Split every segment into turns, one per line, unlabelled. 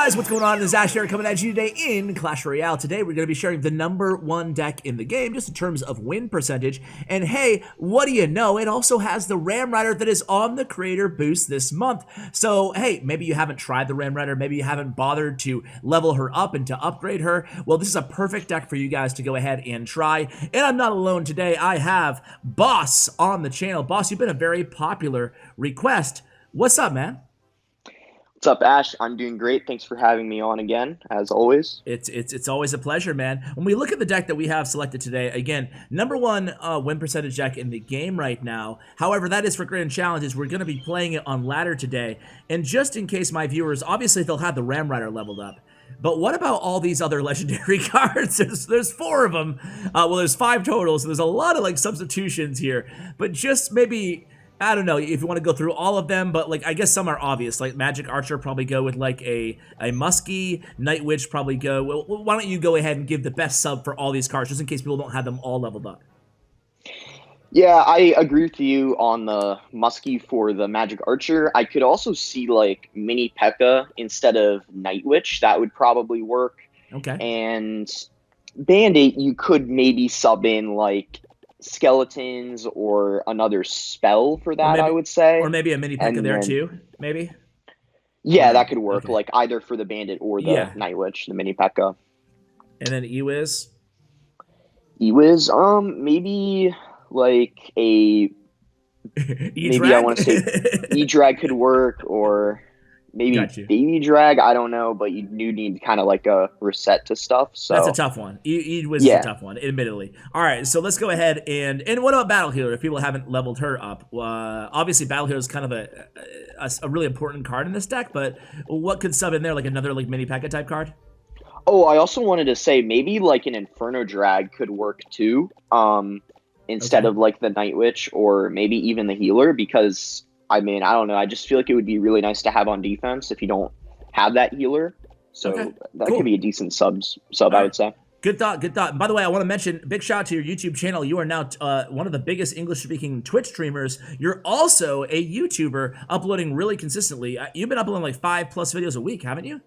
guys, what's going on? This is Ash here coming at you today in Clash Royale. Today we're going to be sharing the #1 deck in the game, just in terms of win percentage. And hey, what do you know? It also has the Ram Rider that is on the creator boost this month. So hey, maybe you haven't tried the Ram Rider, maybe you haven't bothered to level her up and to upgrade her. Well, this is a perfect deck for you guys to go ahead and try. And I'm not alone today. I have Boss on the channel. Boss, you've been a very popular request. What's up, man?
What's up, Ash? I'm doing great. Thanks for having me on again, as always.
It's always a pleasure, man. When we look at the deck that we have selected today, again, #1 win percentage deck in the game right now. However, that is for grand challenges. We're going to be playing it on ladder today. And just in case my viewers, obviously they'll have the Ram Rider leveled up. But what about all these other legendary cards? There's 4 of them. Well, there's 5 total, so there's a lot of like substitutions here. But just maybe, I don't know if you want to go through all of them, but like I guess some are obvious. Like Magic Archer probably go with like a Muskie. Night Witch probably go. Well, why don't you go ahead and give the best sub for all these cards, just in case people don't have them all leveled up?
Yeah, I agree with you on the Muskie for the Magic Archer. I could also see like Mini P.E.K.K.A. instead of Night Witch. That would probably work.
Okay.
And Bandit, you could maybe sub in like Skeletons or another spell for that, I would say.
Or maybe a Mini P.E.K.K.A. there too, maybe?
Yeah, that could work, like either for the Bandit or the Night Witch, the Mini P.E.K.K.A.
And then Ewiz?
Ewiz, maybe like a... maybe I want to say E-Drag could work, or maybe Baby Drag, I don't know, but you do need kind of like a reset to stuff. So
that's a tough one. Ewiz is a tough one, admittedly. All right, so let's go ahead and what about Battle Healer? If people haven't leveled her up, obviously Battle Healer is kind of a really important card in this deck. But what could sub in there, like another like Mini P.E.K.K.A. type card?
Oh, I also wanted to say maybe like an Inferno Drag could work too. Instead of like the Night Witch, or maybe even the Healer, because I mean, I don't know, I just feel like it would be really nice to have on defense if you don't have that healer. So that could be a decent sub, I would say.
Good thought, good thought. And by the way, I want to mention, big shout out to your YouTube channel. You are now one of the biggest English-speaking Twitch streamers. You're also a YouTuber uploading really consistently. You've been uploading like 5+ videos a week, haven't you?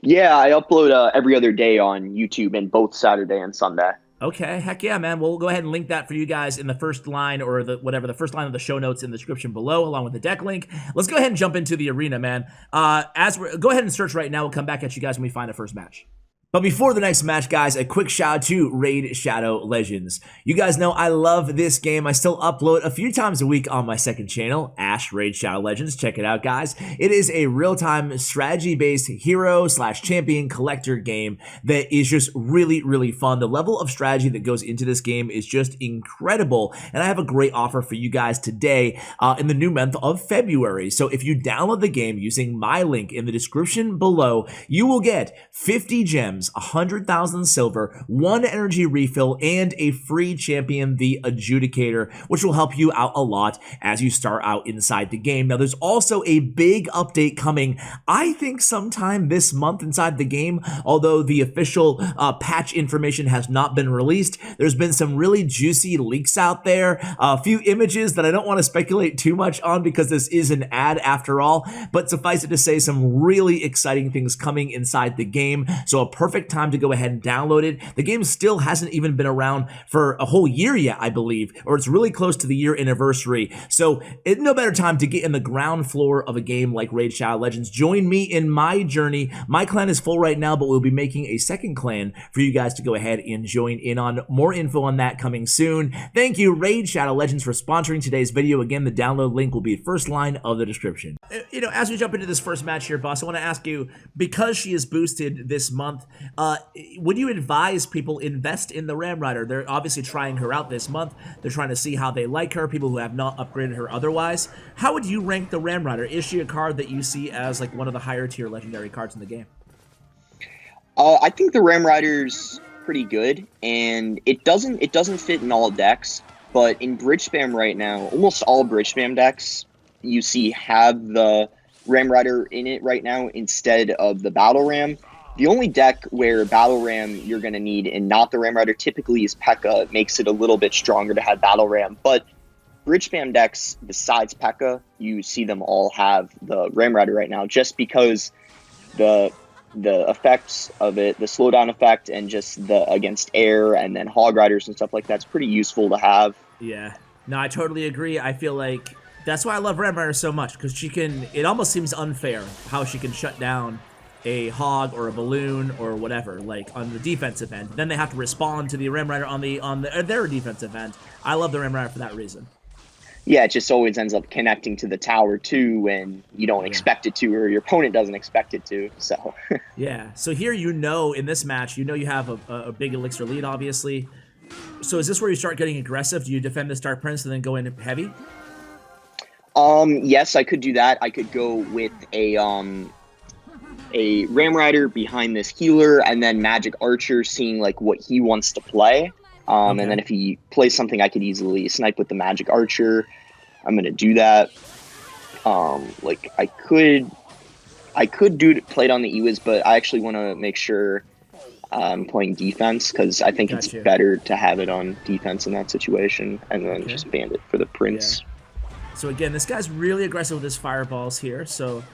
Yeah, I upload every other day on YouTube, and both Saturday and Sunday.
Okay, heck yeah, man. We'll go ahead and link that for you guys in the first line, or the first line of the show notes in the description below, along with the deck link. Let's go ahead and jump into the arena, man. Go ahead and search right now. We'll come back at you guys when we find the first match. But before the next match, guys, a quick shout out to Raid Shadow Legends. You guys know I love this game. I still upload a few times a week on my second channel, Ash Raid Shadow Legends. Check it out, guys. It is a real-time strategy-based hero/champion collector game that is just really, really fun. The level of strategy that goes into this game is just incredible. And I have a great offer for you guys today in the new month of February. So if you download the game using my link in the description below, you will get 50 gems, 100,000 silver, 1 energy refill, and a free champion, the Adjudicator, which will help you out a lot as you start out inside the game. Now, there's also a big update coming, I think sometime this month inside the game, although the official patch information has not been released. There's been some really juicy leaks out there, a few images that I don't want to speculate too much on because this is an ad after all, but suffice it to say, some really exciting things coming inside the game. So a perfect time to go ahead and download it. The game still hasn't even been around for a whole year yet, I believe, or it's really close to the year anniversary. So it's no better time to get in the ground floor of a game like Raid Shadow Legends. Join me in my journey. My clan is full right now, but we'll be making a second clan for you guys to go ahead and join in on. More info on that coming soon. Thank you, Raid Shadow Legends, for sponsoring today's video. Again, the download link will be first line of the description. You know, as we jump into this first match here, boss, I want to ask you, because she is boosted this month, would you advise people invest in the Ram Rider? They're obviously trying her out this month. They're trying to see how they like her, people who have not upgraded her otherwise. How would you rank the Ram Rider? Is she a card that you see as like one of the higher tier legendary cards in the game?
I think the Ram Rider's pretty good, and it doesn't fit in all decks, but in Bridge Spam right now, almost all Bridge Spam decks you see have the Ram Rider in it right now instead of the Battle Ram. The only deck where Battle Ram you're going to need and not the Ram Rider typically is P.E.K.K.A. It makes it a little bit stronger to have Battle Ram. But Bridge Spam decks, besides P.E.K.K.A., you see them all have the Ram Rider right now, just because the the effects of it, the slowdown effect, and just the against air, and then hog riders and stuff like that's pretty useful to have.
Yeah. No, I totally agree. I feel like that's why I love Ram Rider so much, because she can. It almost seems unfair how she can shut down a hog or a balloon or whatever, like on the defensive end. Then they have to respond to the Ram Rider on their defensive end. I love the Ram Rider for that reason.
Yeah, it just always ends up connecting to the tower too when you don't expect it to, or your opponent doesn't expect it to. So
yeah. So here, in this match, you have a big elixir lead, obviously. So is this where you start getting aggressive? Do you defend this Dark Prince and then go in heavy?
Yes, I could do that. I could go with a Ram Rider behind this healer, and then Magic Archer, seeing like what he wants to play. And then if he plays something, I could easily snipe with the Magic Archer. I'm gonna do that. Like I could play it on the Ewiz, but I actually want to make sure I'm playing defense, because I think it's better to have it on defense in that situation, and then just ban it for the Prince.
Yeah. So again, this guy's really aggressive with his fireballs here, so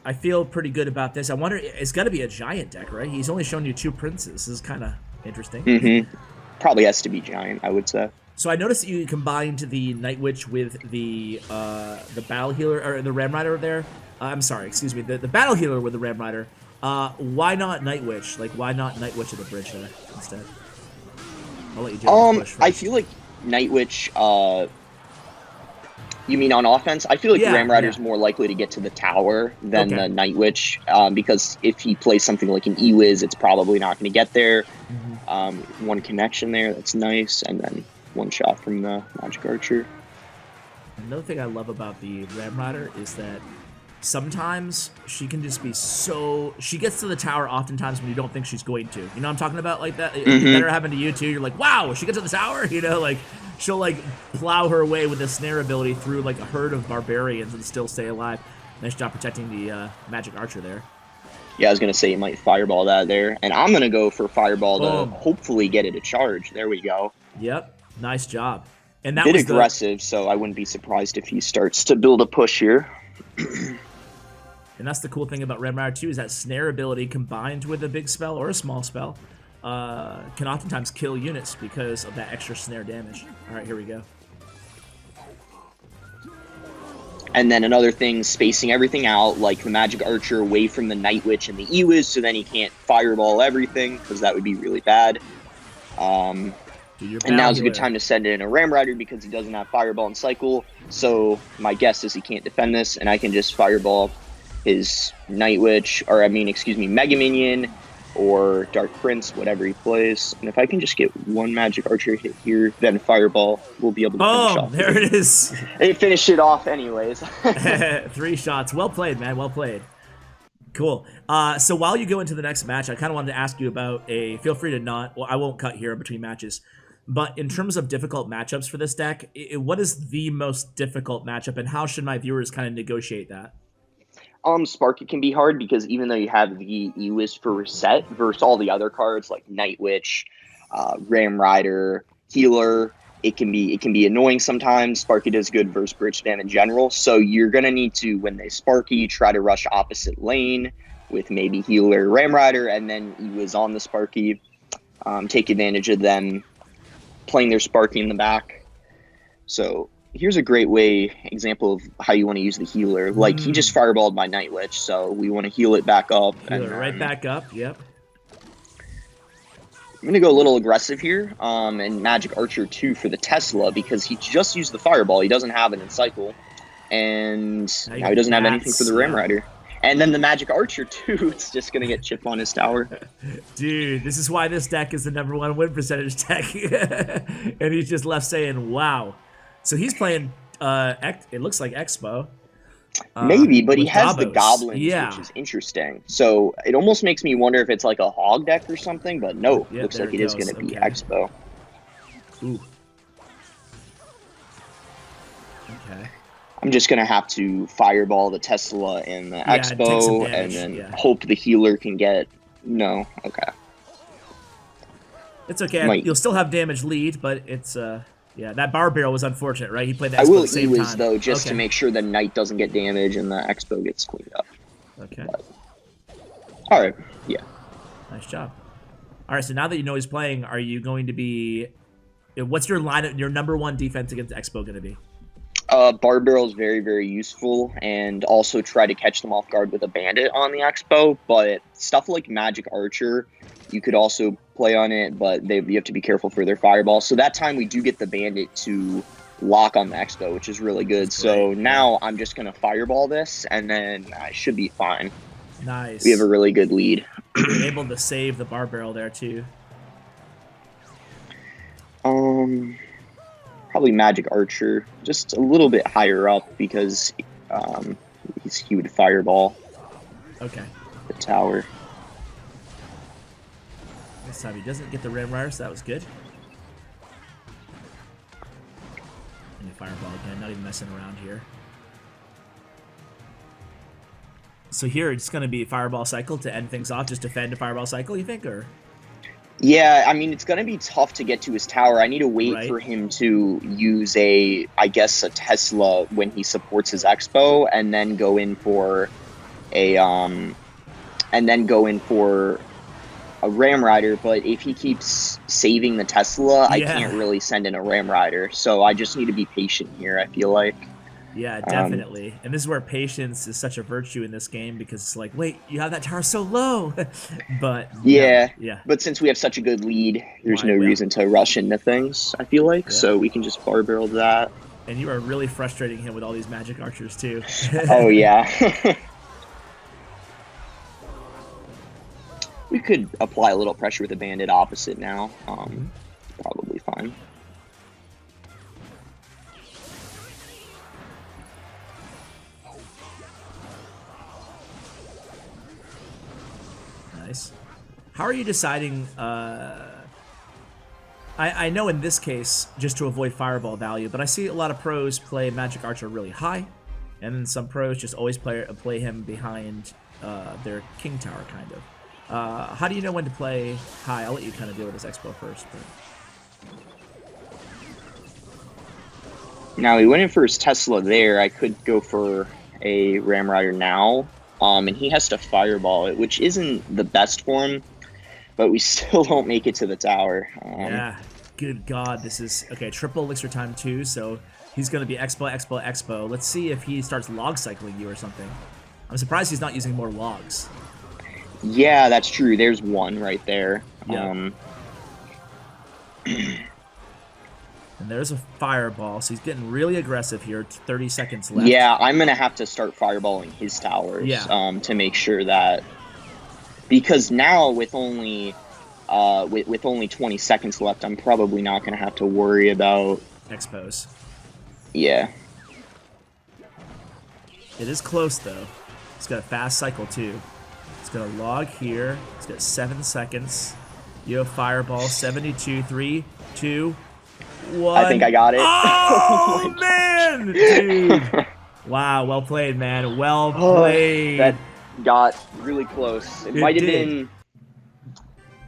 I feel pretty good about this. I wonder, it's got to be a giant deck, right? He's only shown you 2 princes. This is kind of interesting.
Probably has to be giant, I would say.
So I noticed that you combined the Night Witch with the Battle Healer, or the Ram Rider there. I'm sorry, excuse me, the Battle Healer with the Ram Rider. Why not Night Witch? Like, why not Night Witch at the bridge there instead? I'll let you do the push first.
I feel like Night Witch, you mean on offense? I feel like the Ram Rider's more likely to get to the tower than the Night Witch, because if he plays something like an Ewiz, it's probably not going to get there. One connection there, that's nice, and then one shot from the Magic Archer.
Another thing I love about the Ram Rider is that sometimes she can just be she gets to the tower oftentimes when you don't think she's going to. You know what I'm talking about? Like that. That happened to you too. You're like, wow, she gets to the tower? You know, like she'll like plow her way with the snare ability through like a herd of barbarians and still stay alive. Nice job protecting the Magic Archer there.
Yeah, I was going to say you might fireball that there. And I'm going to go for fireball to hopefully get it a charge. There we go.
Yep. Nice job. And that
was
aggressive,
so I wouldn't be surprised if he starts to build a push here.
And that's the cool thing about Ram Rider 2 is that snare ability combined with a big spell or a small spell can oftentimes kill units because of that extra snare damage. All right, here we go.
And then another thing, spacing everything out, like the Magic Archer away from the Night Witch and the Ewiz, so then he can't fireball everything, because that would be really bad. And now's a good time to send in a Ram Rider, because he doesn't have fireball and cycle, so my guess is he can't defend this, and I can just fireball his Night Witch, or Mega Minion, or Dark Prince, whatever he plays. And if I can just get one Magic Archer hit here, then fireball, we'll be able to finish off.
There it is.
It finished it off anyways.
3 shots. Well played, man. Well played. Cool. So while you go into the next match, I kind of wanted to ask you about feel free to not, well, I won't cut here in between matches, but in terms of difficult matchups for this deck, what is the most difficult matchup, and how should my viewers kind of negotiate that?
Sparky can be hard, because even though you have the Ewiz for reset versus all the other cards like Night Witch, Ram Rider, Healer, it can be annoying sometimes. Sparky does good versus bridge spam in general, so you're gonna need to, when they Sparky, try to rush opposite lane with maybe Healer, Ram Rider, and then Ewiz on the Sparky. Take advantage of them playing their Sparky in the back. So here's a great example of how you want to use the Healer. Like, he just fireballed my Night Witch, so we want to heal it back up.
Right back up, yep.
I'm going to go a little aggressive here, and Magic Archer 2 for the Tesla, because he just used the fireball. He doesn't have it in cycle, and now he doesn't have anything for the Ram Rider. And then the Magic Archer 2, it's just going to get chip on his tower.
Dude, this is why this deck is the #1 win percentage deck. And he's just left saying, wow. So he's playing, it looks like Expo.
Maybe, but he has the goblins, which is interesting. So it almost makes me wonder if it's like a hog deck or something, but no, looks like it is going to be Expo.
Ooh. Okay.
I'm just going to have to fireball the Tesla and the Expo, and then hope the Healer can get... No, okay.
It's okay. You'll still have damage lead, but it's... Yeah, that bar barrel was unfortunate, right? He played that.
I will Ewiz though, just to make sure the Knight doesn't get damage and the Expo gets cleaned up.
Okay.
All right. Yeah.
Nice job. All right, so now that you know he's playing, are you going to be... What's your line, your number one defense against Expo going to be?
Bar barrel is very, very useful, and also try to catch them off guard with a bandit on the Expo. But stuff like Magic Archer, you could also play on it, but you have to be careful for their fireball. So that time we do get the bandit to lock on the Expo, which is really good. So now I'm just going to fireball this, and then I should be fine.
Nice.
We have a really good lead.
You're able to save the bar barrel there, too.
Probably Magic Archer, just a little bit higher up because he would fireball.
Okay.
The tower.
This time he doesn't get the Ram Rider, so that was good. And you fireball again, not even messing around here. So here it's going to be fireball cycle to end things off. Just defend a fireball cycle, you think, or?
Yeah, I mean, it's going to be tough to get to his tower. I need to wait for him to use a Tesla when he supports his Expo, and then go in for a Ram Rider. But if he keeps saving the Tesla, I can't really send in a Ram Rider. So I just need to be patient here, I feel like.
Yeah, definitely. And this is where patience is such a virtue in this game, because it's like, wait, you have that tower so low. But
yeah.
But
since we have such a good lead, there's no reason to rush into things, I feel like. So we can just bar barrel that.
And you are really frustrating him with all these Magic Archers too.
Oh yeah. We could apply a little pressure with a bandit opposite now. Probably fine.
Nice. How are you deciding? I know in this case, just to avoid fireball value, but I see a lot of pros play Magic Archer really high, and then some pros just always play him behind their King Tower, kind of. How do you know when to play high? I'll let you kind of deal with this Expo first. But...
Now he went in for his Tesla there. I could go for a Ram Rider now. And he has to fireball it, which isn't the best for him, but we still don't make it to the tower.
Yeah, good God, this is... Okay, triple elixir time too, so he's going to be Expo. Let's see if he starts log cycling you or something. I'm surprised he's not using more logs.
Yeah, that's true. There's one right there.
Yeah. And there's a fireball, so he's getting really aggressive here. 30 seconds left.
Yeah, I'm going to have to start fireballing his towers to make sure that... Because now with only 20 seconds left, I'm probably not going to have to worry about...
Expos.
Yeah.
It is close, though. He's got a fast cycle, too. He's going to log here. He's got 7 seconds. You have fireball. 72, 3, 2... One.
I think I got it.
Oh, man! Dude. Wow, well played, man. Well played.
That got really close. It might have been...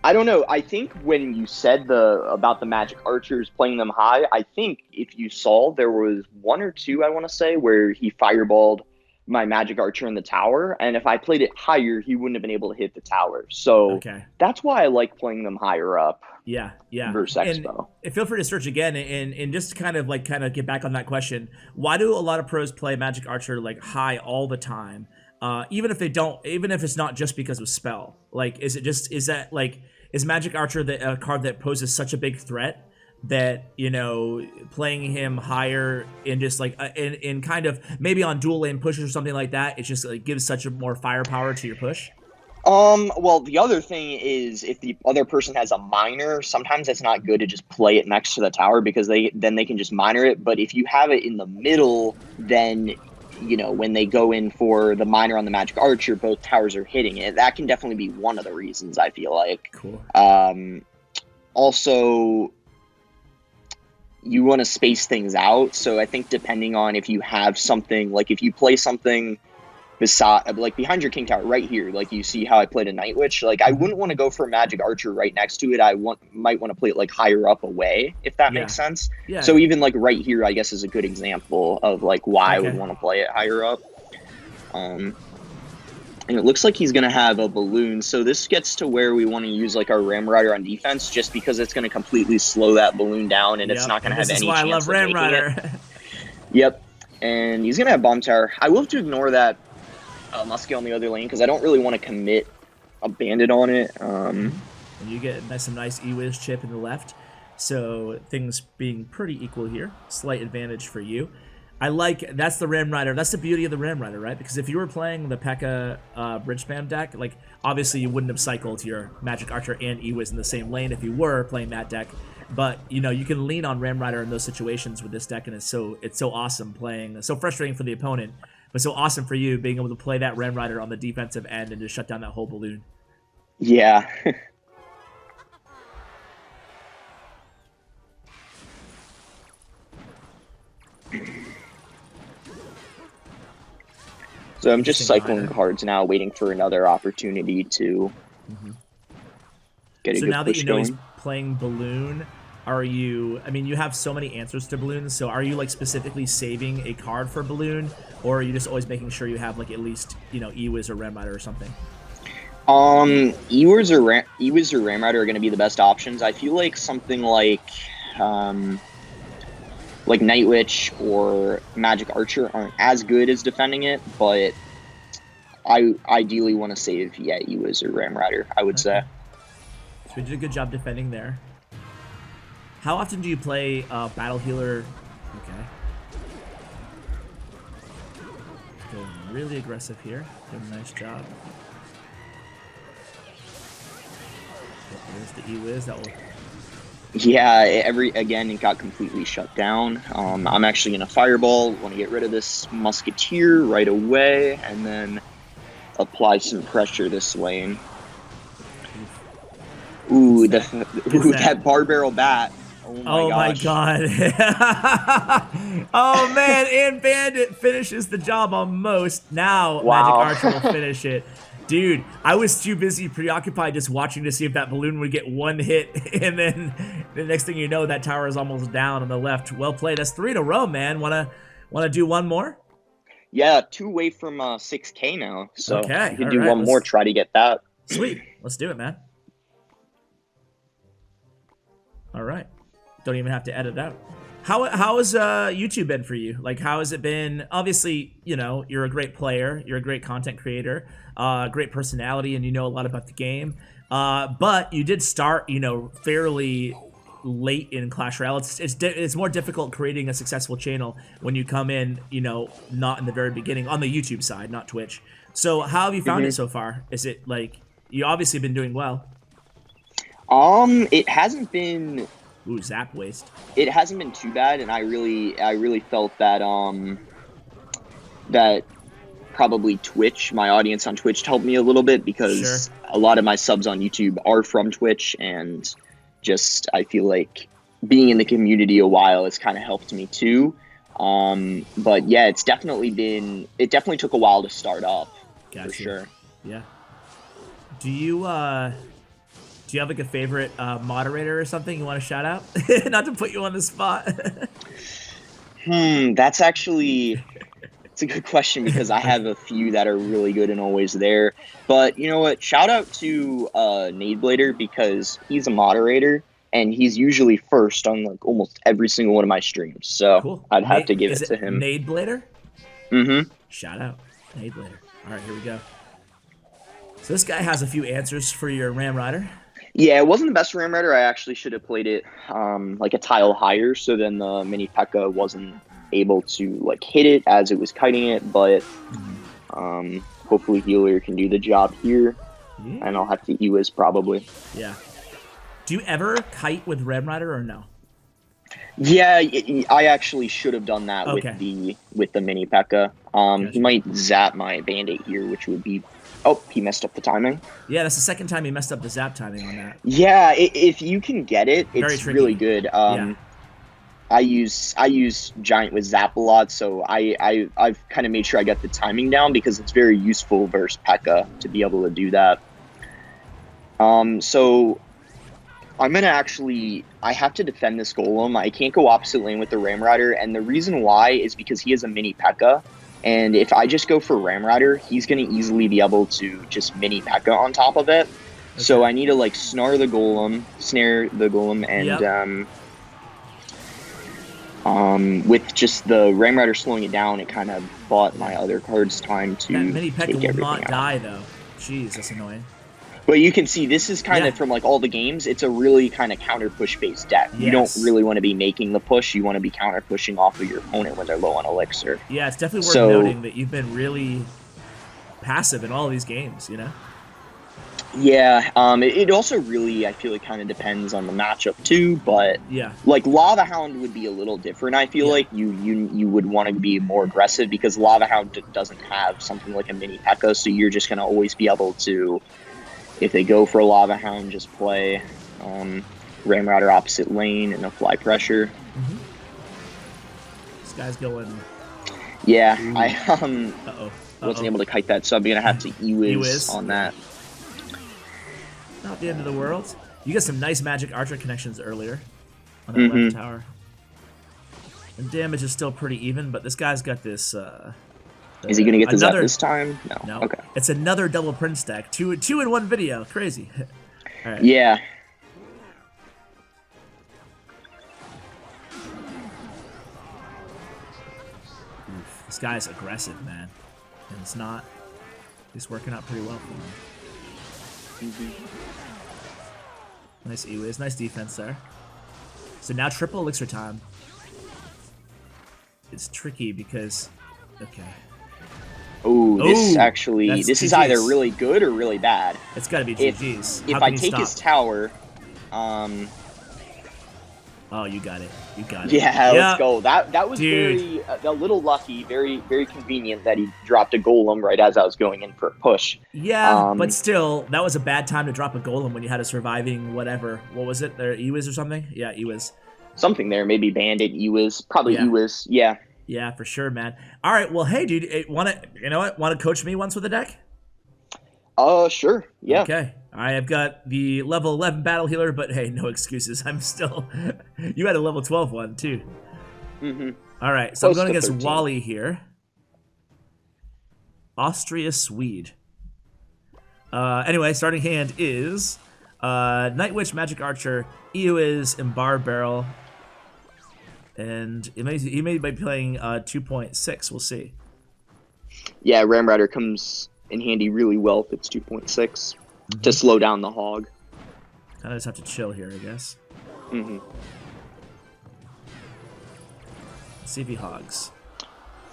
I don't know. I think when you said about the Magic Archers playing them high, I think if you saw, there was 1 or 2, I want to say, where he fireballed my Magic Archer in the tower, and if I played it higher, he wouldn't have been able to hit the tower. So that's why I like playing them higher up.
Yeah.
Versus Expo.
And feel free to search again and just kind of get back on that question. Why do a lot of pros play Magic Archer like high all the time? Even if it's not just because of spell. Like, is Magic Archer a card that poses such a big threat that, you know, playing him higher in just like in kind of maybe on dual lane pushes or something like that, it just like gives such a more firepower to your push?
Well, the other thing is if the other person has a miner, sometimes it's not good to just play it next to the tower because then they can just miner it. But if you have it in the middle, then, you know, when they go in for the miner on the Magic Archer, both towers are hitting it. That can definitely be one of the reasons, I feel like.
Cool.
Also, you want to space things out. So I think depending on if you have something, like if you play something behind your King Tower right here, like you see how I played a Night Witch, like I wouldn't want to go for a Magic Archer right next to it. Might want to play it like higher up away, if that makes sense. Yeah. So even like right here, I guess, is a good example of like why I would want to play it higher up. And it looks like he's going to have a balloon. So this gets to where we want to use like our Ram Rider on defense, just because it's going to completely slow that balloon down, and it's not going to have any chance of making it.
This is why I love Ram Rider.
Yep. And he's going to have Bomb Tower. I will have to ignore that Muskie on the other lane because I don't really want to commit a Bandit on it.
And you get some nice E-Wiz chip in the left. So things being pretty equal here. Slight advantage for you. That's the Ram Rider. That's the beauty of the Ram Rider, right? Because if you were playing the P.E.K.K.A. Bridge Spam deck, like, obviously you wouldn't have cycled your Magic Archer and E-Wiz in the same lane if you were playing that deck. But, you know, you can lean on Ram Rider in those situations with this deck, and it's so awesome playing. So frustrating for the opponent, but so awesome for you being able to play that Ram Rider on the defensive end and just shut down that whole balloon.
Yeah. So I'm just cycling cards now, waiting for another opportunity to get a good push going. So
now that you know he's playing Balloon, are you... I mean, you have so many answers to Balloon, so are you, like, specifically saving a card for Balloon, or are you just always making sure you have, like, at least, you know, E-Wiz or Ram Rider or something?
E-Wiz or Ram Rider are going to be the best options. I feel like something like Night Witch or Magic Archer aren't as good as defending it, but I ideally want to save, E-Wiz or Ram Rider, I would say.
So we did a good job defending there. How often do you play Battle Healer? Okay. Going really aggressive here. Doing a nice job. There's the E-Wiz. That will...
Yeah, again, it got completely shut down. I'm actually going to Fireball. Want to get rid of this Musketeer right away, and then apply some pressure this lane. Ooh, that Bar Barrel Bat. Oh my
god. Oh man, and Bandit finishes the job almost. Now Magic Archer will finish it. Dude, I was too busy preoccupied just watching to see if that balloon would get one hit, and then the next thing you know, that tower is almost down on the left. Well played. That's 3 in a row, man. Wanna do one more?
Yeah, 2 away from 6K now. So
okay,
you can do one more, try to get that.
Sweet. Let's do it, man. All right. Don't even have to edit out. How has YouTube been for you? Like, how has it been? Obviously, you know, you're a great player. You're a great content creator, great personality, and you know a lot about the game. But you did start, you know, fairly late in Clash Royale. It's more difficult creating a successful channel when you come in, you know, not in the very beginning on the YouTube side, not Twitch. So how have you found it so far? Is it like, you obviously been doing well?
It hasn't been...
Ooh, zap waste.
It hasn't been too bad, and I really felt that that probably Twitch, my audience on Twitch, helped me a little bit, because a lot of my subs on YouTube are from Twitch, and just I feel like being in the community a while has kind of helped me too. But yeah, it definitely took a while to start up.
Gotcha.
For sure.
Yeah. Do you have like a favorite moderator or something you want to shout out? Not to put you on the spot.
It's a good question, because I have a few that are really good and always there. But you know what? Shout out to Nadeblader, because he's a moderator and he's usually first on like almost every single one of my streams. So cool. I'd have to give it to him.
Nadeblader?
Mm-hmm.
Shout out. Nadeblader. All right, here we go. So this guy has a few answers for your Ram Rider.
Yeah, it wasn't the best Ram Rider. I actually should have played it like a tile higher, so then the mini P.E.K.K.A. wasn't able to like hit it as it was kiting it. But hopefully Healer can do the job here, and I'll have to E-Wiz probably.
Yeah. Do you ever kite with Ram Rider or no?
Yeah, I actually should have done that with the mini P.E.K.K.A.
Gotcha.
He might zap my Bandit here, which would be... Oh, he messed up the timing.
Yeah, that's the second time he messed up the zap timing on that.
Yeah, if you can get it, it's really good. I use Giant with zap a lot, so I've kind of made sure I get the timing down, because it's very useful versus P.E.K.K.A. to be able to do that. So I'm gonna I have to defend this golem. I can't go opposite lane with the Ram Rider, and the reason why is because he has a mini P.E.K.K.A. And if I just go for Ramrider, he's going to easily be able to just mini P.E.K.K.A on top of it. Okay. So I need to like snare the golem, and with just the Ramrider slowing it down, it kind of bought my other cards time to
that mini P.E.K.K.A will not
out.
die though. Jeez, that's annoying.
But you can see this is kind of from like all the games, it's a really kind of counter push based deck. Yes. You don't really want to be making the push, you want to be counter pushing off of your opponent when they're low on elixir.
Yeah, it's definitely worth noting that you've been really passive in all of these games, you know?
Yeah, it also really, I feel it kind of depends on the matchup too, but
yeah,
like Lava Hound would be a little different. I feel like you would want to be more aggressive because Lava Hound doesn't have something like a mini P.E.K.K.A, so you're just going to always be able to, if they go for a Lava Hound, just play Ramrider opposite lane and apply pressure.
Mm-hmm. This guy's going...
Yeah, I wasn't able to kite that, so I'm going to have to E-Wiz on that.
Not the end of the world. You got some nice Magic Archer connections earlier on that left tower. And damage is still pretty even, but this guy's got this...
is he going to get this out this time? No. Okay.
It's another double print stack. Two in one video. Crazy. All right.
Yeah.
Oof, this guy's aggressive, man. And it's not... He's working out pretty well for him. Nice E-Wiz, nice defense there. So now triple elixir time. It's tricky because... Okay.
Ooh, this is either really good or really bad.
It's gotta be GG's.
If I take his tower,
oh, you got it. You got it.
Yeah, let's go. That was very a little lucky, very convenient that he dropped a golem right as I was going in for a push.
Yeah, but still, that was a bad time to drop a golem when you had a surviving whatever. What was it? There, E-Wiz or something? Yeah, E-Wiz.
Something there, maybe Bandit, E-Wiz, probably E-Wiz. Yeah.
Yeah, for sure, man. All right, well, hey, dude, you know what? Want to coach me once with a deck?
Sure. Yeah.
Okay. I have got the level 11 battle healer, but hey, no excuses. I'm still... You had a level 12 one, too.
Mm-hmm.
All right, so I'm going against Wally here. Austria, Swede. Anyway, starting hand is Night Witch, Magic Archer, E-Wiz, Embar Barrel, and he may be playing 2.6. We'll see.
Yeah, Ramrider comes in handy really well if it's 2.6 to slow down the hog.
Kind of just have to chill here, I guess.
Mm-hmm.
Let's see if he hogs.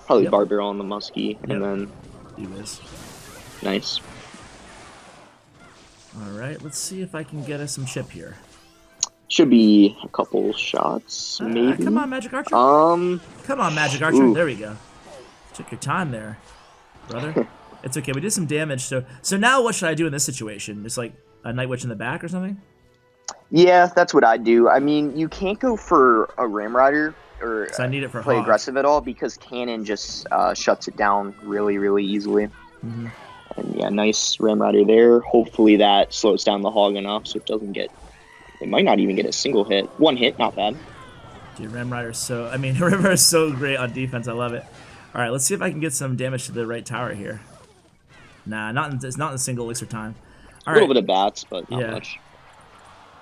Probably Bar Barrel on the Muskie, and then...
E-Wiz.
Nice.
Alright, let's see if I can get us some chip here.
Should be a couple shots, maybe.
Come on, Magic Archer. Come on, Magic Archer. Ooh. There we go. Took your time there, brother. It's okay. We did some damage. So now what should I do in this situation? Just like a Night Witch in the back or something?
Yeah, that's what I do. I mean, you can't go for a Ramrider or
I need it for
play
hog.
aggressive at all because Cannon just shuts it down really, really easily.
Mm-hmm.
And yeah, nice Ramrider there. Hopefully that slows down the hog enough so it doesn't get... It might not even get a single hit. One hit, not bad.
Dude, Ramrider's so... I mean, Ramrider's so great on defense. I love it. All right, let's see if I can get some damage to the right tower here. Nah, it's not in single elixir time. All right.
A little bit of bats, but not much.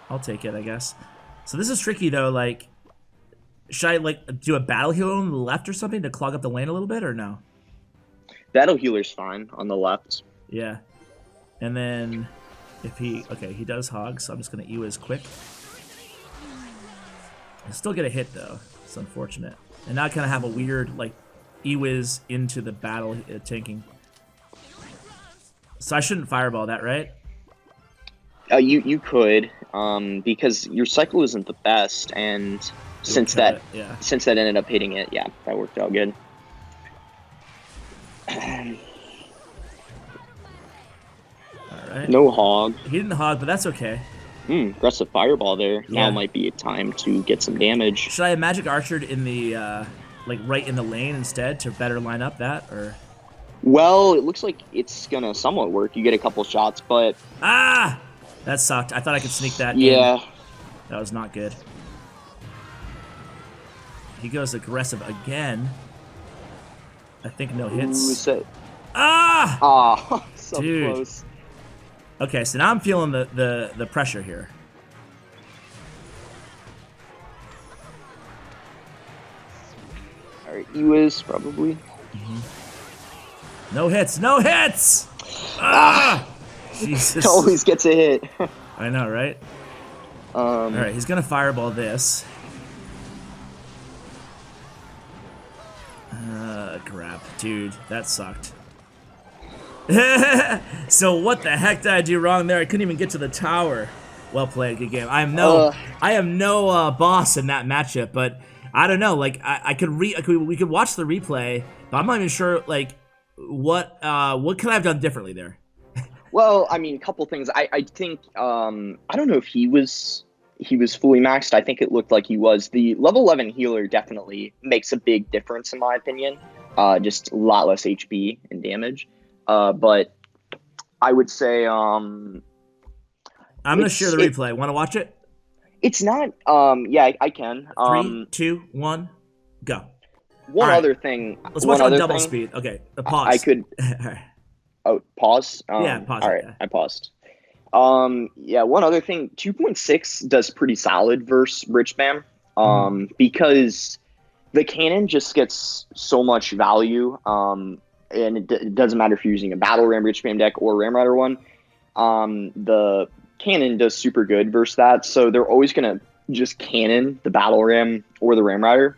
I'll take it, I guess. So this is tricky, though. Like, should I, like, do a battle healer on the left or something to clog up the lane a little bit, or no?
Battle healer's fine on the left.
Yeah. And then... If he... Okay, he does hog, so I'm just going to E-Wiz quick. I still get a hit, though. It's unfortunate. And now I kind of have a weird, like, E-Wiz into the battle tanking. So I shouldn't fireball that, right?
You could, because your cycle isn't the best, and since that ended up hitting it, yeah, that worked out good.
Right.
No hog.
He didn't hog, but that's okay.
Aggressive fireball there. Yeah. Now might be a time to get some damage.
Should I have Magic Archered in the, like, right in the lane instead to better line up that, or?
Well, it looks like it's gonna somewhat work. You get a couple shots, but...
Ah! That sucked. I thought I could sneak that in. That was not good. He goes aggressive again. I think no
Ooh,
hits.
so,
Ah!
so
Dude.
close.
Okay, so now I'm feeling the pressure here.
All right, Ewis probably.
No hits, no hits! Ah! Jesus.
Always gets a hit.
I know, right? All right, he's gonna fireball this. Crap, dude, that sucked. So what the heck did I do wrong there? I couldn't even get to the tower. Well played, good game. I am no boss in that matchup, but I don't know. Like we could watch the replay, but I'm not even sure like what could I have done differently there.
Well, I mean, a couple things. I think I don't know if he was fully maxed. I think it looked like he was. The level 11 healer definitely makes a big difference in my opinion. Just a lot less HP and damage. But I would say
I'm gonna share the replay. Want to watch it?
It's not. Yeah, I can.
3, 2, 1, go.
One
right.
other thing.
Let's watch on double speed. Okay, pause.
I could. Oh, pause.
Yeah, pause.
All right,
yeah.
I paused. Yeah, one other ththing. 2.6 does pretty solid versus Bridge Spam. Because the cannon just gets so much value. And it doesn't matter if you're using a Battle Ram Bridge Spam deck or Ram Rider one. The cannon does super good versus that, so they're always gonna just cannon the Battle Ram or the Ram Rider.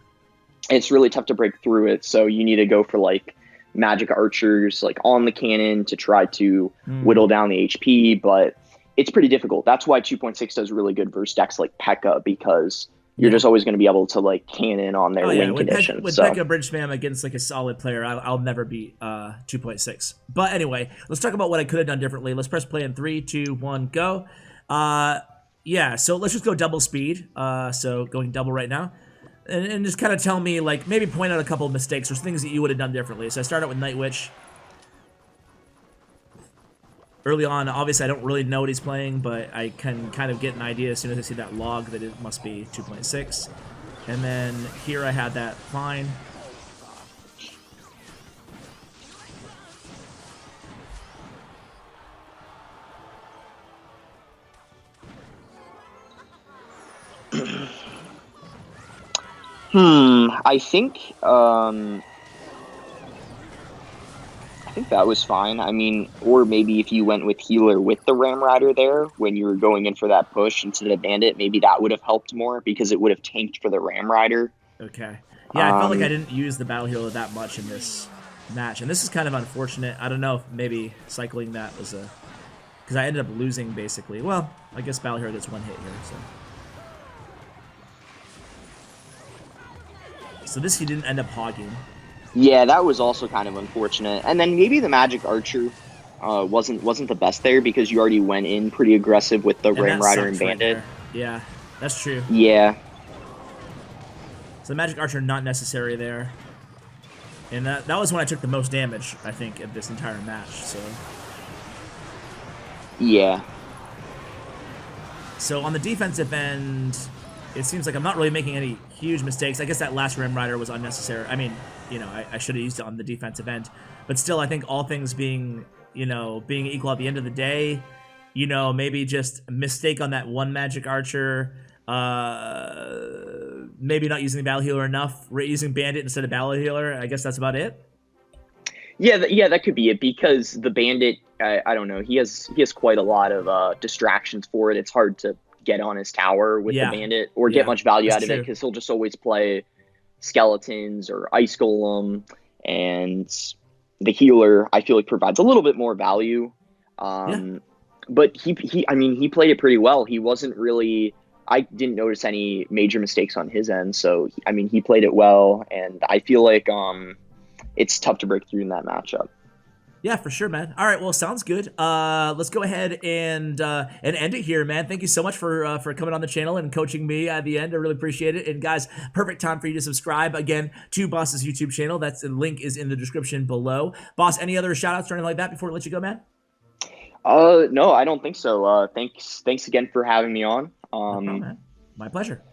It's really tough to break through it, so you need to go for like magic archers like on the cannon to try to whittle down the HP, but it's pretty difficult. That's why 2.6 does really good versus decks like P.E.K.K.A because you're just always going to be able to like cannon on their win condition.
With P.E.K.K.A Bridge Spam against like a solid player, I'll never beat 2.6. But anyway, let's talk about what I could have done differently. Let's press play in 3, 2, 1, go. Yeah, so let's just go double speed. So going double right now. And just kind of tell me, like, maybe point out a couple of mistakes or things that you would have done differently. So I start out with Night Witch. Early on, obviously, I don't really know what he's playing, but I can kind of get an idea as soon as I see that log that it must be 2.6. And then here I had that fine.
I think that was fine. I mean, or maybe if you went with healer with the Ram Rider there when you were going in for that push instead of Bandit, maybe that would have helped more because it would have tanked for the Ram Rider.
Okay. Yeah, I felt like I didn't use the Battle Healer that much in this match, and this is kind of unfortunate. I don't know if maybe cycling that was a... Because I ended up losing, basically. Well, I guess Battle Hero gets one hit here, so... So this he didn't end up hogging.
Yeah, that was also kind of unfortunate. And then maybe the Magic Archer wasn't the best there because you already went in pretty aggressive with the Ram Rider and Bandit.
Right, yeah, that's true.
Yeah.
So the Magic Archer not necessary there. And that was when I took the most damage, I think, of this entire match, so...
Yeah.
So on the defensive end, it seems like I'm not really making any huge mistakes. I guess that last Ram Rider was unnecessary. I mean, you know, I should have used it on the defensive end. But still, I think all things being, you know, being equal at the end of the day, you know, maybe just a mistake on that one Magic Archer, maybe not using the Battle Healer enough, using Bandit instead of Battle Healer. I guess that's about it.
Yeah, that could be it because the Bandit, I don't know, he has quite a lot of distractions for it. It's hard to get on his tower with the Bandit or get much value out of it because he'll just always play skeletons or Ice Golem, and the healer I feel like provides a little bit more value. But he played it pretty well. He wasn't really, I didn't notice any major mistakes on his end. So I mean, he played it well, and I feel like it's tough to break through in that matchup.
Yeah, for sure, man. All right, well, sounds good. Let's go ahead and end it here, man. Thank you so much for coming on the channel and coaching me at the end. I really appreciate it. And guys, perfect time for you to subscribe again to Boss's YouTube channel. The link is in the description below. Boss, any other shout outs or anything like that before we let you go, man?
No, I don't think so. Thanks again for having me on.
No problem, man. My pleasure.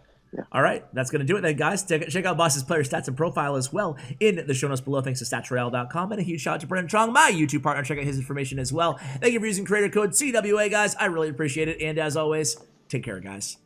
All right, that's going to do it then, guys. Check out Boss's player stats and profile as well in the show notes below, thanks to StatsRoyale.com. And a huge shout out to Bren Chong, my YouTube partner. Check out his information as well. Thank you for using creator code CWA, guys. I really appreciate it. And as always, take care, guys.